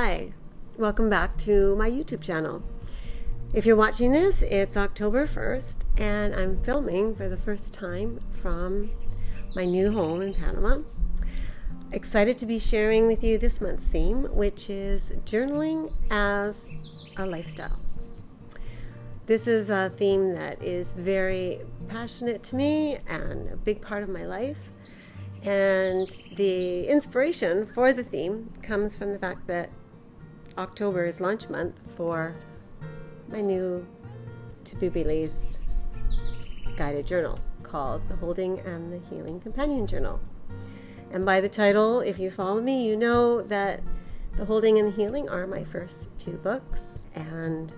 Hi, welcome back to my YouTube channel. If you're watching this, it's October 1st, and I'm filming for the first time from my new home in Panama. Excited to be sharing with you this month's theme, which is journaling as a lifestyle. This is a theme that is very passionate to me and a big part of my life. And the inspiration for the theme comes from the fact that October is launch month for my new to-be-released guided journal called The Holding and the Healing Companion Journal. And by the title, if you follow me, you know that The Holding and the Healing are my first two books, and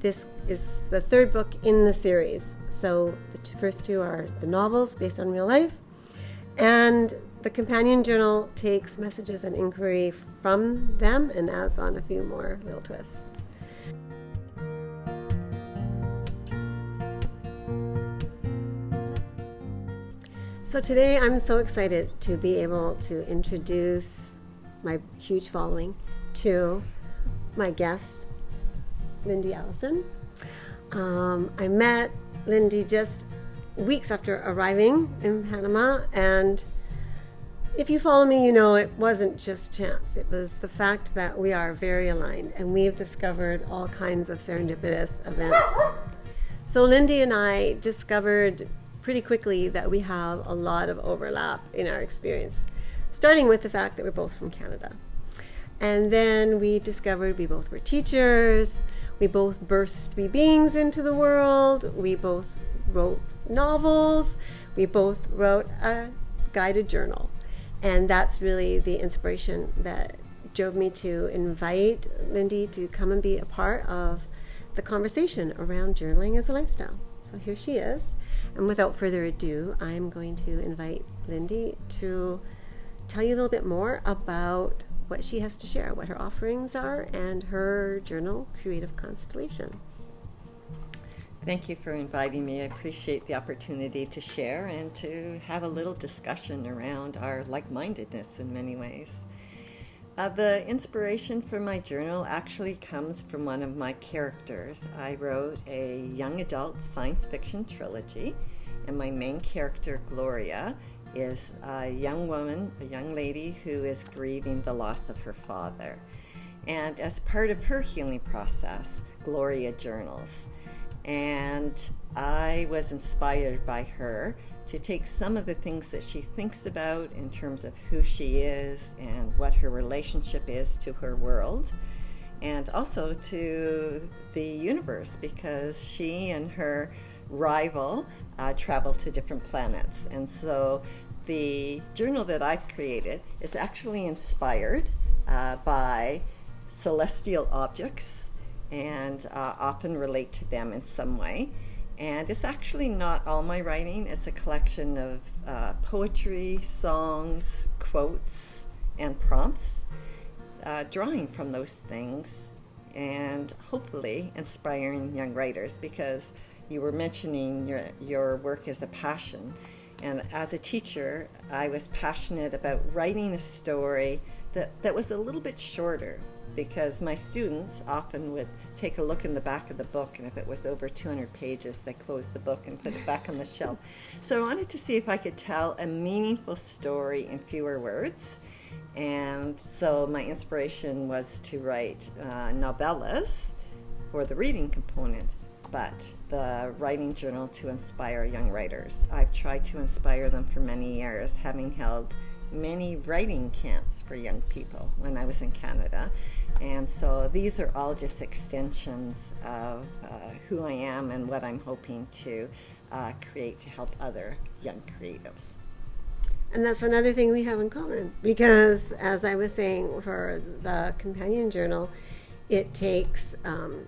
this is the third book in the series. So the first two are the novels based on real life, and the companion journal takes messages and inquiry from them and adds on a few more little twists. So today I'm so excited to be able to introduce my huge following to my guest, Lyndi Allison. I met Lyndi just weeks after arriving in Panama, and if you follow me, you know it wasn't just chance. It was the fact that we are very aligned and we've discovered all kinds of serendipitous events. So Lyndi and I discovered pretty quickly that we have a lot of overlap in our experience, starting with the fact that we're both from Canada. And then we discovered we both were teachers, we both birthed three beings into the world, we both wrote novels, we both wrote a guided journal. And that's really the inspiration that drove me to invite Lyndi to come and be a part of the conversation around journaling as a lifestyle. So here she is. And without further ado, I'm going to invite Lyndi to tell you a little bit more about what she has to share, what her offerings are, and her journal, Creative Constellations. Thank you for inviting me. I appreciate the opportunity to share and to have a little discussion around our like-mindedness in many ways. The inspiration for my journal actually comes from one of my characters. I wrote a young adult science fiction trilogy, and my main character, Gloria, is a young woman, a young lady who is grieving the loss of her father. And as part of her healing process, Gloria journals. And I was inspired by her to take some of the things that she thinks about in terms of who she is and what her relationship is to her world, and also to the universe, because she and her rival travel to different planets. And so the journal that I've created is actually inspired by celestial objects, and often relate to them in some way. And it's actually not all my writing. It's a collection of poetry, songs, quotes, and prompts, drawing from those things and hopefully inspiring young writers, because you were mentioning your work as a passion. And as a teacher, I was passionate about writing a story that was a little bit shorter, because my students often would take a look in the back of the book, and if it was over 200 pages, they closed the book and put it back on the shelf. So I wanted to see if I could tell a meaningful story in fewer words. And so my inspiration was to write novellas for the reading component, but the writing journal to inspire young writers. I've tried to inspire them for many years, having held many writing camps for young people when I was in Canada. And so these are all just extensions of who I am and what I'm hoping to create to help other young creatives. And that's another thing we have in common, because as I was saying, for the companion journal, it takes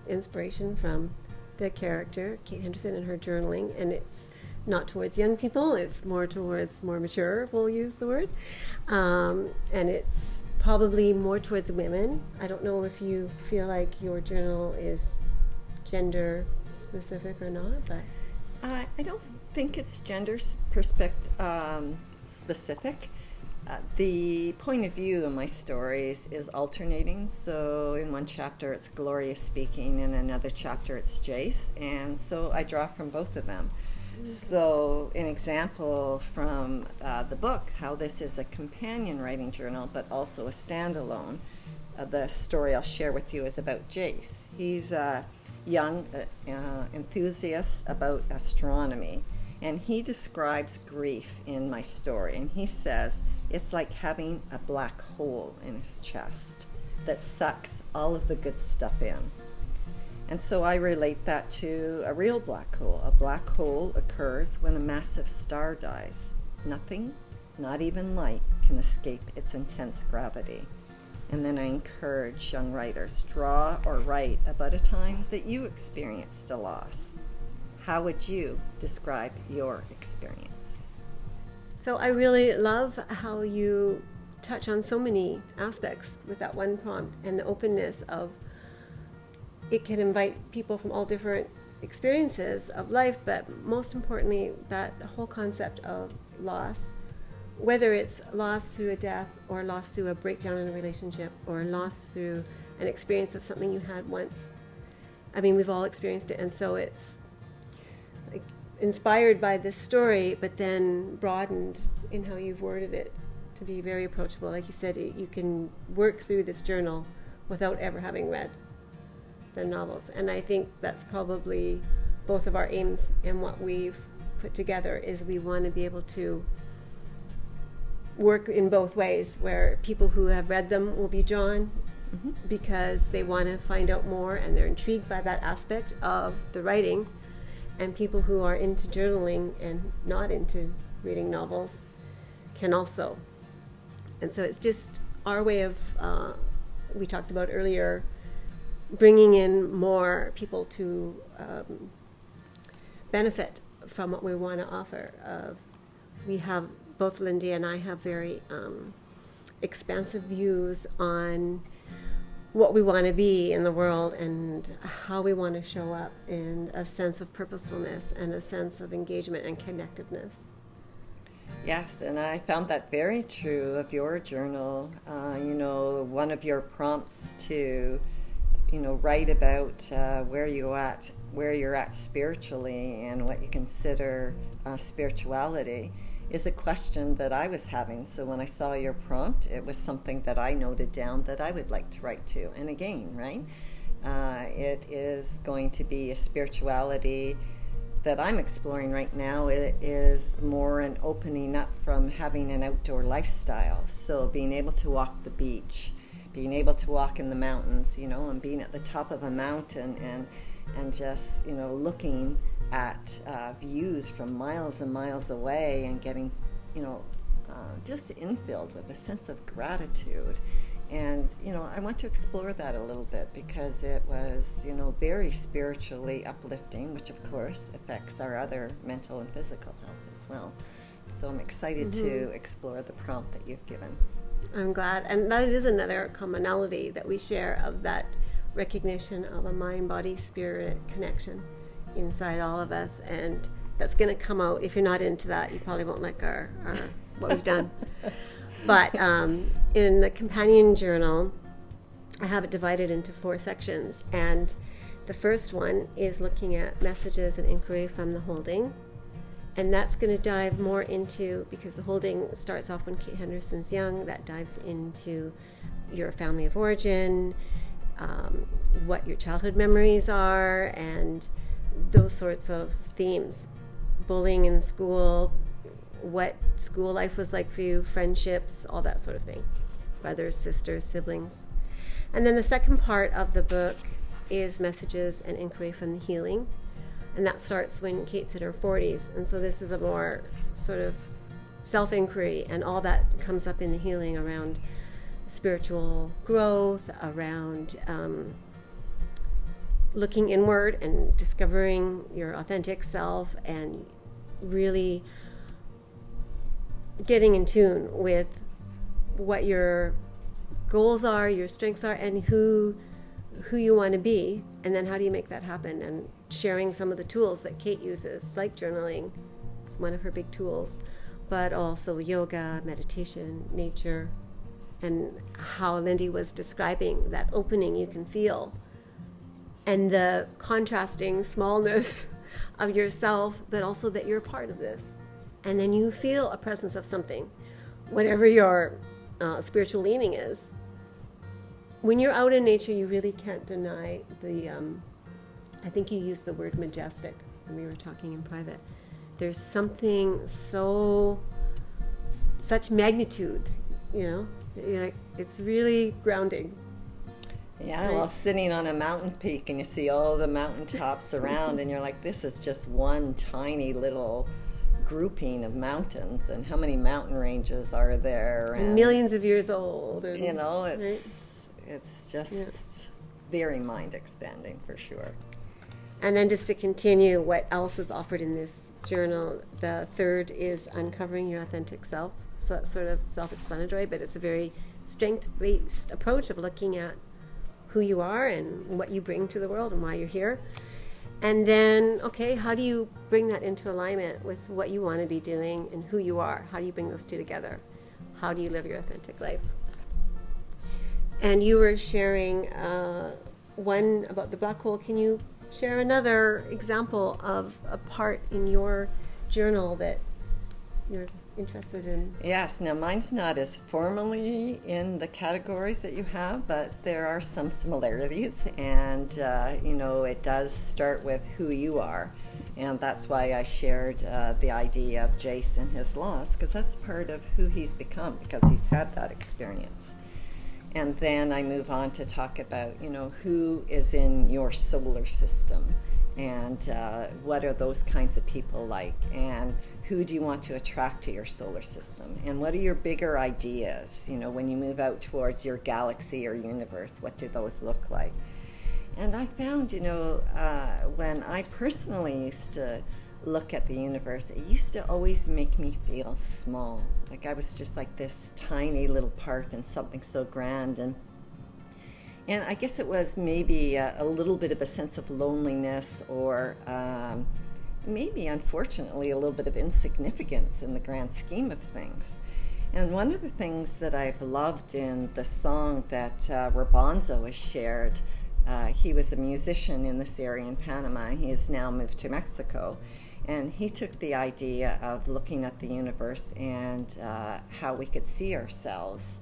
inspiration from the character, Kate Henderson, and her journaling, and it's not towards young people, it's more towards more mature, we'll use the word, and it's probably more towards women. I don't know if you feel like your journal is gender specific or not, but I don't think it's gender specific. The point of view in my stories is alternating. So in one chapter it's Gloria speaking, in another chapter it's Jace, and so I draw from both of them. So an example from the book, how this is a companion writing journal but also a standalone. The story I'll share with you is about Jace. He's a young enthusiast about astronomy, and he describes grief in my story, and he says it's like having a black hole in his chest that sucks all of the good stuff in. And so I relate that to a real black hole. A black hole occurs when a massive star dies. Nothing, not even light, can escape its intense gravity. And then I encourage young writers, draw or write about a time that you experienced a loss. How would you describe your experience? So I really love how you touch on so many aspects with that one prompt, and the openness of it can invite people from all different experiences of life, but most importantly, that whole concept of loss, whether it's loss through a death or loss through a breakdown in a relationship or loss through an experience of something you had once. I mean, we've all experienced it, and so it's like inspired by this story, but then broadened in how you've worded it to be very approachable. Like you said, you can work through this journal without ever having read the novels, and I think that's probably both of our aims and what we've put together is we want to be able to work in both ways, where people who have read them will be drawn because they want to find out more and they're intrigued by that aspect of the writing, and people who are into journaling and not into reading novels can also. And so it's just our way of, we talked about earlier, bringing in more people to benefit from what we want to offer. We have, both Lyndi and I have very expansive views on what we want to be in the world and how we want to show up, and a sense of purposefulness and a sense of engagement and connectiveness. Yes, and I found that very true of your journal. One of your prompts to, write about where you're at spiritually and what you consider spirituality is a question that I was having. So when I saw your prompt, it was something that I noted down that I would like to write to. And again, right, it is going to be a spirituality that I'm exploring right now. It is more an opening up from having an outdoor lifestyle. So being able to walk the beach, being able to walk in the mountains, and being at the top of a mountain and just, looking at views from miles and miles away and getting, just infilled with a sense of gratitude. And, I want to explore that a little bit because it was, very spiritually uplifting, which of course affects our other mental and physical health as well. So I'm excited to explore the prompt that you've given. I'm glad. And that is another commonality that we share, of that recognition of a mind, body, spirit connection inside all of us. And that's going to come out. If you're not into that, you probably won't like our what we've done. But in the companion journal, I have it divided into 4 sections. And the first one is looking at messages and inquiry from the holding. And that's going to dive more into, because the holding starts off when Kate Henderson's young, that dives into your family of origin, what your childhood memories are, and those sorts of themes. Bullying in school, what school life was like for you, friendships, all that sort of thing. Brothers, sisters, siblings. And then the second part of the book is messages and inquiry from the healing. And that starts when Kate's in her 40s. And so this is a more sort of self-inquiry, and all that comes up in the healing around spiritual growth, around looking inward and discovering your authentic self, and really getting in tune with what your goals are, your strengths are, and who you want to be, and then how do you make that happen, and sharing some of the tools that Kate uses, like journaling. It's one of her big tools, but also yoga, meditation, nature, and how Lyndi was describing that opening you can feel and the contrasting smallness of yourself, but also that you're a part of this. And then you feel a presence of something, whatever your spiritual leaning is. When you're out in nature, you really can't deny the, I think you used the word majestic when we were talking in private. There's something such magnitude, it's really grounding. Yeah, well, sitting on a mountain peak and you see all the mountaintops around and you're like, this is just one tiny little grouping of mountains, and how many mountain ranges are there? And millions of years old. And, it's just very mind expanding for sure. And then just to continue what else is offered in this journal, the third is uncovering your authentic self. So that's sort of self-explanatory, but it's a very strength-based approach of looking at who you are and what you bring to the world and why you're here. And then, okay, how do you bring that into alignment with what you want to be doing and who you are? How do you bring those two together? How do you live your authentic life? And you were sharing one about the black hole. Can you share another example of a part in your journal that you're interested in? Yes, now mine's not as formally in the categories that you have, but there are some similarities, and it does start with who you are, and that's why I shared the idea of Jace and his loss, because that's part of who he's become, because he's had that experience. And then I move on to talk about, who is in your solar system, and what are those kinds of people like, and who do you want to attract to your solar system, and what are your bigger ideas, when you move out towards your galaxy or universe, what do those look like? And I found, when I personally used to look at the universe, it used to always make me feel small, like I was just like this tiny little part in something so grand. And I guess it was maybe a little bit of a sense of loneliness, or maybe, unfortunately, a little bit of insignificance in the grand scheme of things. And one of the things that I've loved in the song that Rabanzo has shared, he was a musician in this area in Panama. He has now moved to Mexico. And he took the idea of looking at the universe and how we could see ourselves.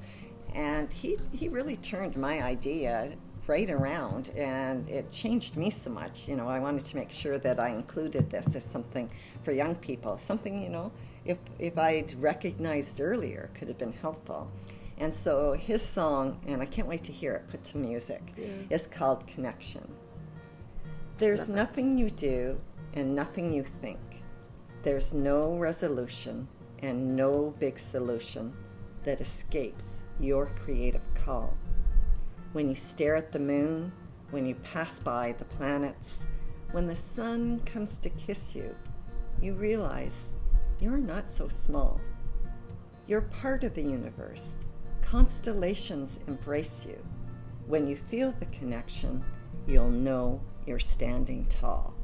And he really turned my idea right around, and it changed me so much. I wanted to make sure that I included this as something for young people, something, if I'd recognized earlier, could have been helpful. And so his song, and I can't wait to hear it put to music, is called Connection. There's nothing you do and nothing you think. There's no resolution and no big solution that escapes your creative call. When you stare at the moon, when you pass by the planets, when the sun comes to kiss you, you realize you're not so small. You're part of the universe. Constellations embrace you. When you feel the connection, you'll know you're standing tall.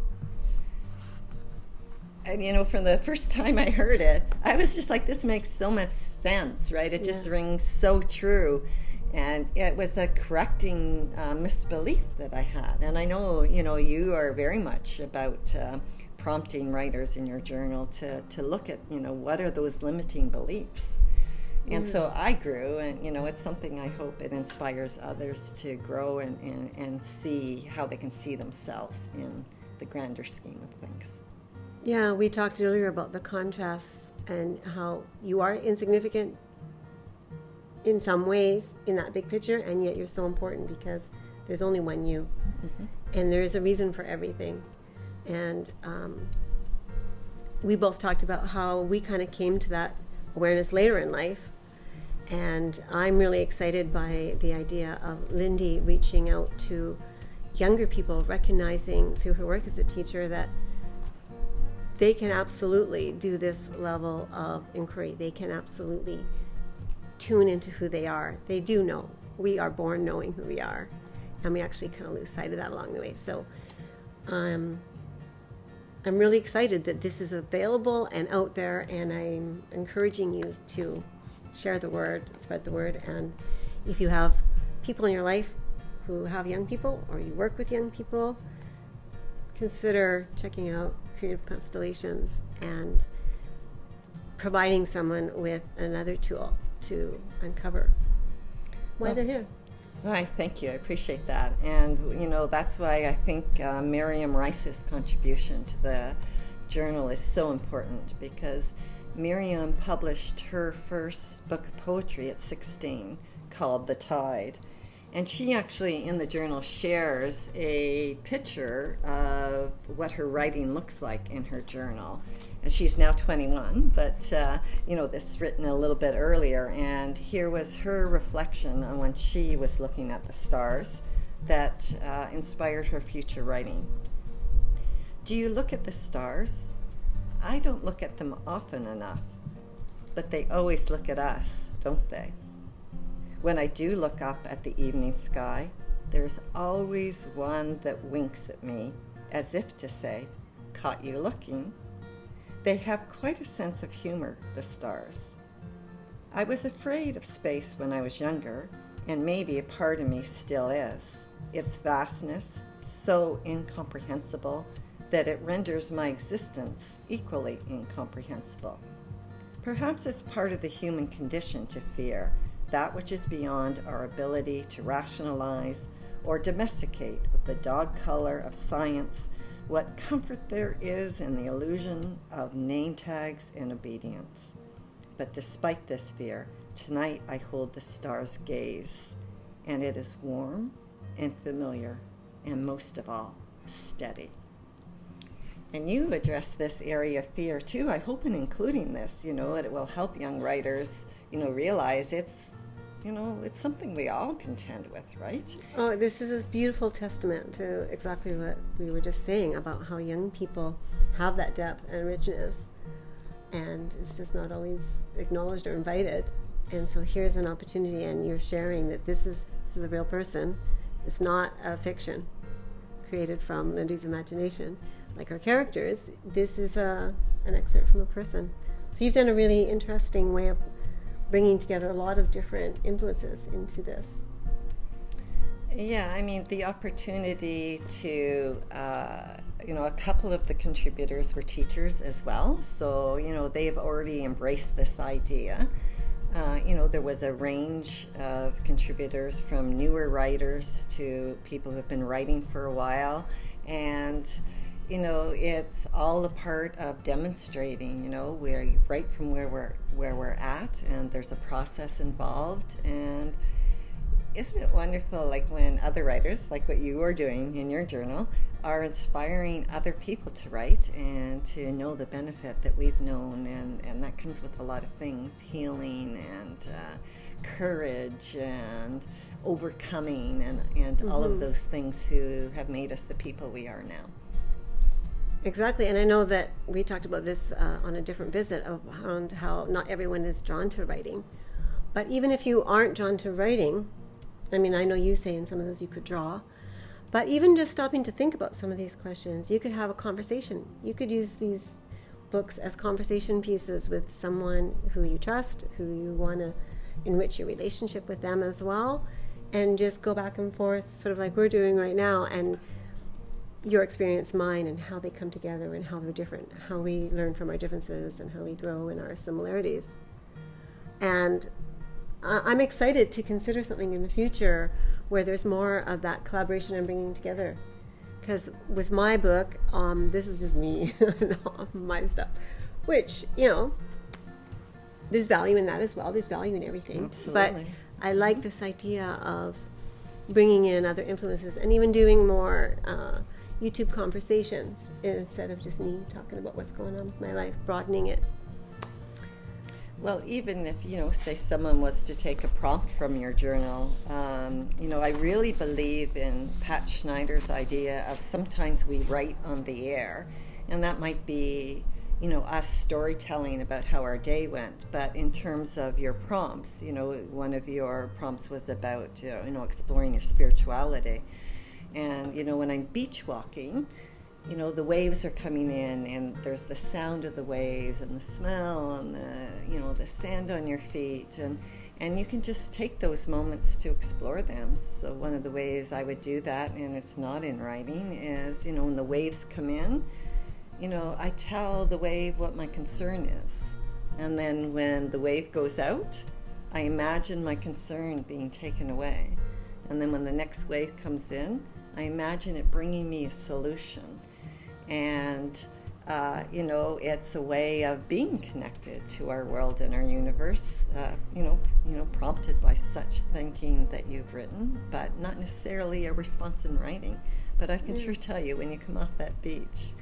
And from the first time I heard it, I was just like, this makes so much sense, right? It just rings so true. And it was a correcting misbelief that I had. And I know, you are very much about prompting writers in your journal to look at, what are those limiting beliefs? And so I grew, and, it's something I hope it inspires others to grow and see how they can see themselves in the grander scheme of things. Yeah, we talked earlier about the contrasts and how you are insignificant in some ways in that big picture, and yet you're so important because there's only one you. And there is a reason for everything. And we both talked about how we kind of came to that awareness later in life. And I'm really excited by the idea of Lyndi reaching out to younger people, recognizing through her work as a teacher that they can absolutely do this level of inquiry. They can absolutely tune into who they are. They do know. We are born knowing who we are, and we actually kind of lose sight of that along the way. So I'm really excited that this is available and out there, and I'm encouraging you to share the word, spread the word. And if you have people in your life who have young people, or you work with young people, consider checking out Creative Constellations and providing someone with another tool to uncover why they're here. Well, thank you. I appreciate that. And, that's why I think Miriam Rice's contribution to the journal is so important, because Miriam published her first book of poetry at 16 called The Tide. And she actually, in the journal, shares a picture of what her writing looks like in her journal. And she's now 21, but, this is written a little bit earlier. And here was her reflection on when she was looking at the stars that inspired her future writing. Do you look at the stars? I don't look at them often enough, but they always look at us, don't they? When I do look up at the evening sky, there's always one that winks at me, as if to say, "Caught you looking." They have quite a sense of humor, the stars. I was afraid of space when I was younger, and maybe a part of me still is. Its vastness, so incomprehensible that it renders my existence equally incomprehensible. Perhaps it's part of the human condition to fear that which is beyond our ability to rationalize or domesticate with the dog color of science what comfort there is in the illusion of name tags and obedience. But despite this fear, tonight I hold the star's gaze, and it is warm and familiar, and most of all, steady. And you address this area of fear too, I hope, in including this, it will help young writers, realize it's something we all contend with, right? Oh, this is a beautiful testament to exactly what we were just saying about how young people have that depth and richness, and it's just not always acknowledged or invited. And so here's an opportunity, and you're sharing that this is a real person. It's not a fiction created from Lyndi's imagination, like her characters. This is an excerpt from a person. So you've done a really interesting way of bringing together a lot of different influences into this. Yeah, the opportunity to, a couple of the contributors were teachers as well. So, they've already embraced this idea. There was a range of contributors from newer writers to people who've been writing for a while. And it's all a part of demonstrating, where right from where we're at, and there's a process involved. And isn't it wonderful, like when other writers, like what you are doing in your journal, are inspiring other people to write and to know the benefit that we've known, and that comes with a lot of things, healing and courage and overcoming and all of those things who have made us the people we are now. Exactly, and I know that we talked about this on a different visit around how not everyone is drawn to writing. But even if you aren't drawn to writing, I know you say in some of those you could draw, but even just stopping to think about some of these questions, you could have a conversation. You could use these books as conversation pieces with someone who you trust, who you want to enrich your relationship with them as well, and just go back and forth, sort of like we're doing right now, and your experience, mine, and how they come together and how they're different, how we learn from our differences and how we grow in our similarities. And I'm excited to consider something in the future where there's more of that collaboration and bringing together. Because with my book, this is just me and all my stuff, which, there's value in that as well. There's value in everything. Absolutely. But I like this idea of bringing in other influences and even doing more YouTube conversations instead of just me talking about what's going on with my life, broadening it. Well, even if, say someone was to take a prompt from your journal, I really believe in Pat Schneider's idea of sometimes we write on the air, and that might be, us storytelling about how our day went. But in terms of your prompts, one of your prompts was about, exploring your spirituality. And, when I'm beach walking, the waves are coming in, and there's the sound of the waves and the smell and the sand on your feet, and you can just take those moments to explore them. So one of the ways I would do that, and it's not in writing, is, when the waves come in, I tell the wave what my concern is. And then when the wave goes out, I imagine my concern being taken away. And then when the next wave comes in, I imagine it bringing me a solution. And, it's a way of being connected to our world and our universe, prompted by such thinking that you've written, but not necessarily a response in writing. But I can sure tell you, when you come off that beach,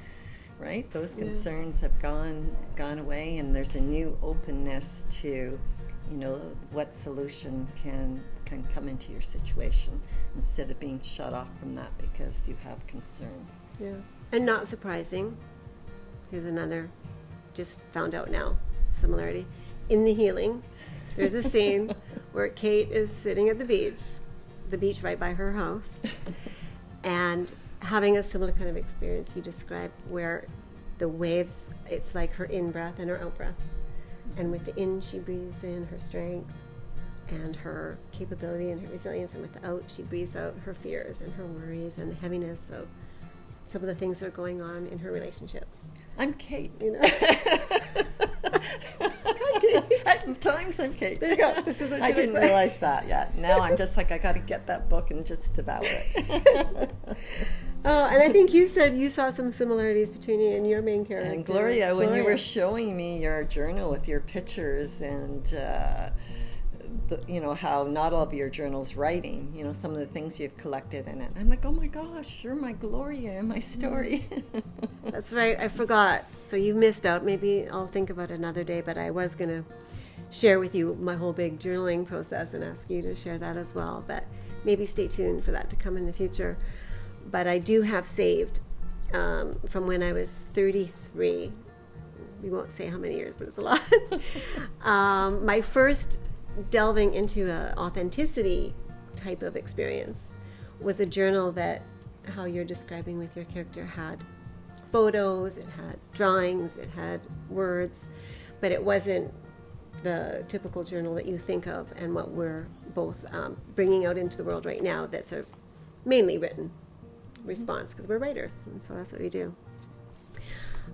right, those concerns have gone away, and there's a new openness to, what solution can come into your situation, instead of being shut off from that because you have concerns. Yeah. And not surprising, here's another, just found out now, similarity. In The Healing, there's a scene where Kate is sitting at the beach right by her house, and having a similar kind of experience you described, where the waves, it's like her in-breath and her out-breath. And with the in, she breathes in her strength and her capability and her resilience, and with the out, she breathes out her fears and her worries and the heaviness of some of the things that are going on in her relationships. I'm Kate. At times I'm Kate. There you go. This is what I didn't realize that yet. Now I'm just like, I got to get that book and just devour it. Oh, and I think you said you saw some similarities between you and your main character. And Gloria, when you were showing me your journal with your pictures and how not all of your journal's writing, some of the things you've collected in it. I'm like, oh my gosh, you're my Gloria in my story. That's right, I forgot. So you missed out. Maybe I'll think about it another day, but I was going to share with you my whole big journaling process and ask you to share that as well. But maybe stay tuned for that to come in the future. But I do have saved from when I was 33. We won't say how many years, but it's a lot. My first delving into an authenticity type of experience was a journal that, how you're describing with your character, had photos, it had drawings, it had words, but it wasn't the typical journal that you think of and what we're both bringing out into the world right now, that's a mainly written response, because we're writers, and so that's what we do.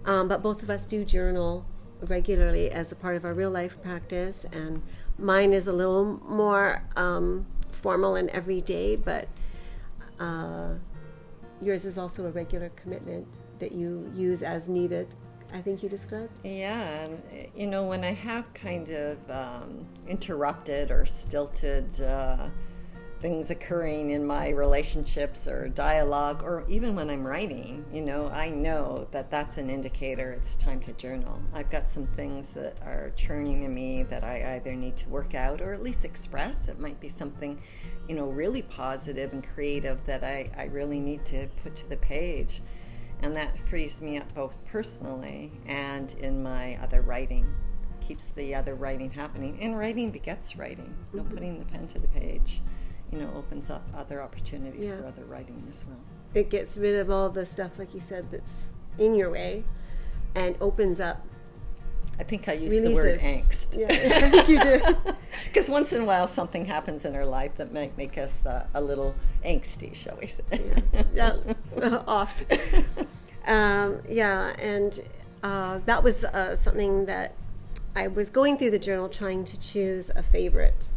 But both of us do journal regularly as a part of our real life practice, and mine is a little more formal and everyday, but yours is also a regular commitment that you use as needed, I think you described. Yeah, and when I have kind of interrupted or stilted things occurring in my relationships or dialogue, or even when I'm writing, I know that that's an indicator it's time to journal. I've got some things that are churning in me that I either need to work out or at least express. It might be something, really positive and creative that I really need to put to the page. And that frees me up both personally and in my other writing. Keeps the other writing happening. And writing begets writing. Putting the pen to the page opens up other opportunities for other writing as well. It gets rid of all the stuff, like you said, that's in your way, and opens up. I think I used the word angst. Yeah, I think you did. Because once in a while something happens in our life that might make us a little angsty, shall we say. Yeah, oft. And that was something that I was going through the journal trying to choose a favorite,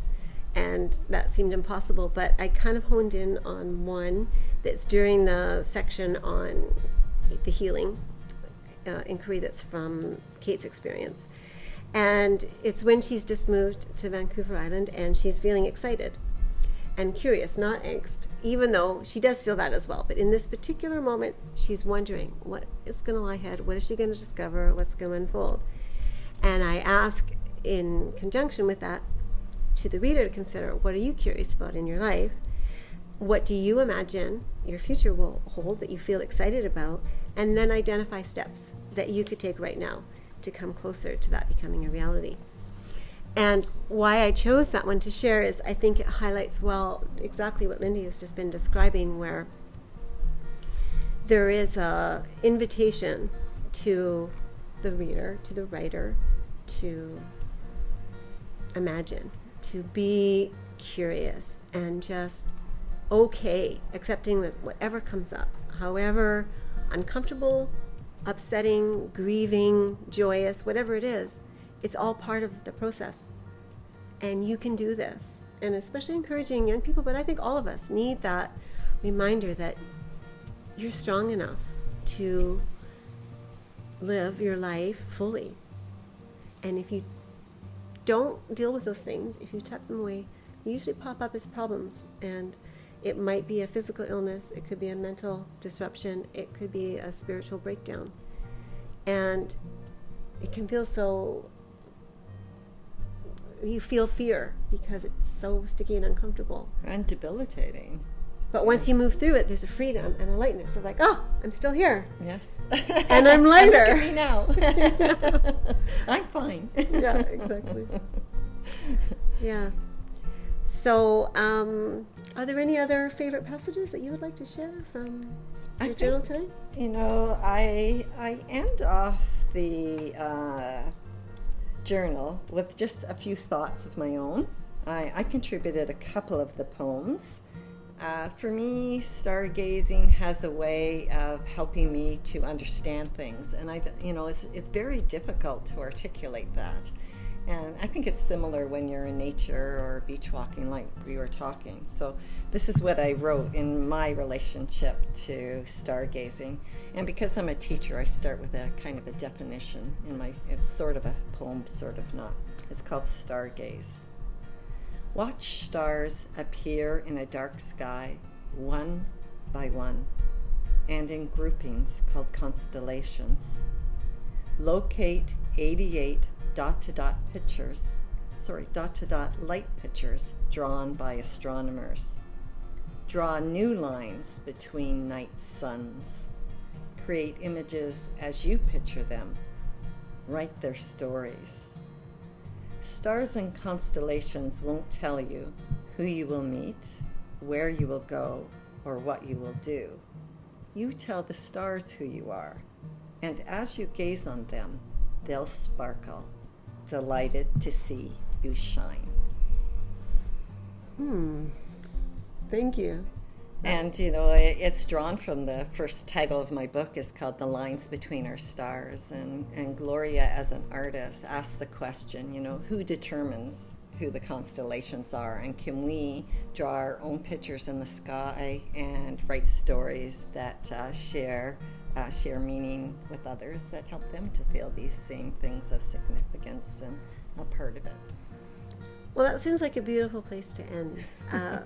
and that seemed impossible, but I kind of honed in on one that's during the section on the healing inquiry that's from Kate's experience. And it's when she's just moved to Vancouver Island and she's feeling excited and curious, not angst, even though she does feel that as well. But in this particular moment, she's wondering what is going to lie ahead, what is she going to discover, what's going to unfold. And I ask, in conjunction with that, to the reader to consider, what are you curious about in your life? What do you imagine your future will hold that you feel excited about? And then identify steps that you could take right now to come closer to that becoming a reality. And why I chose that one to share is I think it highlights well exactly what Lyndi has just been describing, where there is a invitation to the reader, to the writer, to imagine, to be curious and just okay, accepting that whatever comes up, however uncomfortable, upsetting, grieving, joyous, whatever it is, it's all part of the process. And you can do this. And especially encouraging young people, but I think all of us need that reminder that you're strong enough to live your life fully. And if you don't deal with those things, if you tuck them away, they usually pop up as problems. And it might be a physical illness, it could be a mental disruption, it could be a spiritual breakdown. And it can feel so, you feel fear because it's so sticky and uncomfortable. And debilitating. But once you move through it, there's a freedom and a lightness of like, oh, I'm still here. Yes. And I'm lighter. And look at me now. I'm fine. Yeah, exactly. Yeah. So, are there any other favorite passages that you would like to share from your journal today? You know, I end off the journal with just a few thoughts of my own. I contributed a couple of the poems. For me, stargazing has a way of helping me to understand things, and it's very difficult to articulate that. And I think it's similar when you're in nature or beach walking, like we were talking. So this is what I wrote in my relationship to stargazing. And because I'm a teacher, I start with a kind of a definition it's sort of a poem, sort of not. It's called Stargaze. Watch stars appear in a dark sky, one by one, and in groupings called constellations. Locate 88 dot-to-dot light pictures drawn by astronomers. Draw new lines between night suns. Create images as you picture them. Write their stories. Stars and constellations won't tell you who you will meet, where you will go, or what you will do. You tell the stars who you are, and as you gaze on them, they'll sparkle, delighted to see you shine. Thank you. And, it's drawn from the first title of my book is called The Lines Between Our Stars. And Gloria, as an artist, asked the question, who determines who the constellations are? And can we draw our own pictures in the sky and write stories that share meaning with others that help them to feel these same things of significance and a part of it? Well, that seems like a beautiful place to end.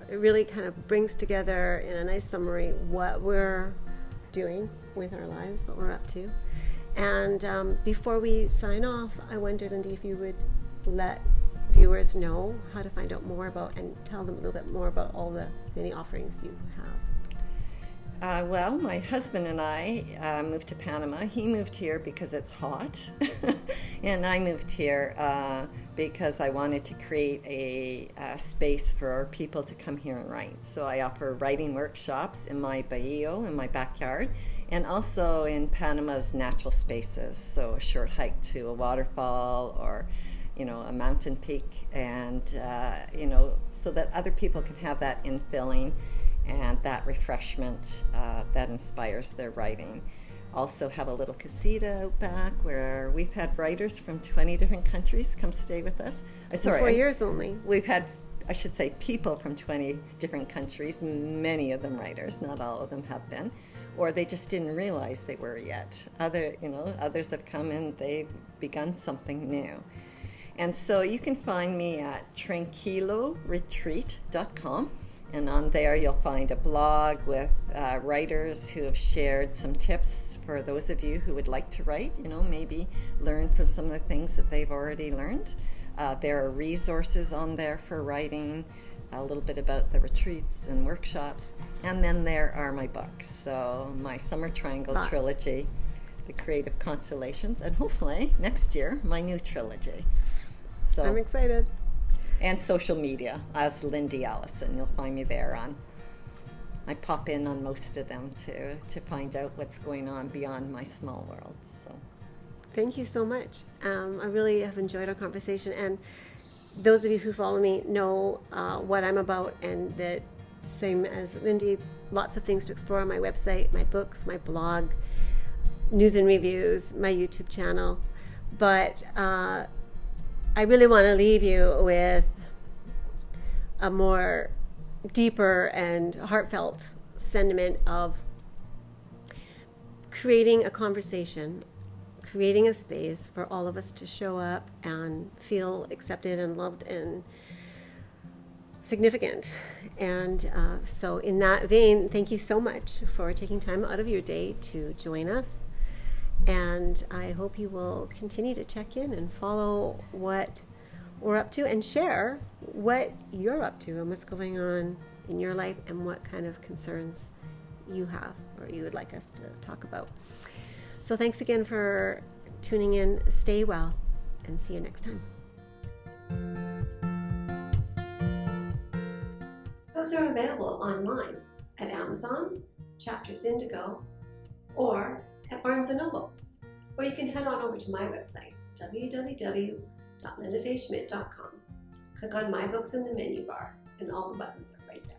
It really kind of brings together in a nice summary what we're doing with our lives, what we're up to. And before we sign off, I wondered, Lyndi, if you would let viewers know how to find out more about and tell them a little bit more about all the many offerings you have. Well, my husband and I moved to Panama. He moved here because it's hot, and I moved here because I wanted to create a space for people to come here and write. So I offer writing workshops in my barrio, in my backyard, and also in Panama's natural spaces. So a short hike to a waterfall or a mountain peak, and so that other people can have that infilling and that refreshment that inspires their writing. Also have a little casita out back where we've had writers from 20 different countries come stay with us. 4 years only. We've had, I should say, people from 20 different countries, many of them writers, not all of them have been, or they just didn't realize they were yet. Others have come and they've begun something new. And so you can find me at tranquiloretreat.com. And on there you'll find a blog with writers who have shared some tips for those of you who would like to write, maybe learn from some of the things that they've already learned. There are resources on there for writing, a little bit about the retreats and workshops. And then there are my books. So my Summer Triangle trilogy, The Creative Constellations, and hopefully next year, my new trilogy. So I'm excited. And social media as Lyndi Allison. You'll find me there on. I pop in on most of them to find out what's going on beyond my small world. So Thank you so much. I really have enjoyed our conversation, and those of you who follow me know what I'm about, and that same as Lyndi, lots of things to explore on my website, my books, my blog, news and reviews, my YouTube channel. But I really want to leave you with a more deeper and heartfelt sentiment of creating a conversation, creating a space for all of us to show up and feel accepted and loved and significant. And so in that vein, thank you so much for taking time out of your day to join us. And I hope you will continue to check in and follow what we're up to and share what you're up to and what's going on in your life and what kind of concerns you have or you would like us to talk about. So thanks again for tuning in. Stay well and see you next time. Books are available online at Amazon, Chapters Indigo, or at Barnes & Noble. Or you can head on over to my website, www.lindafayeschmidt.com. Click on My Books in the menu bar, and all the buttons are right there.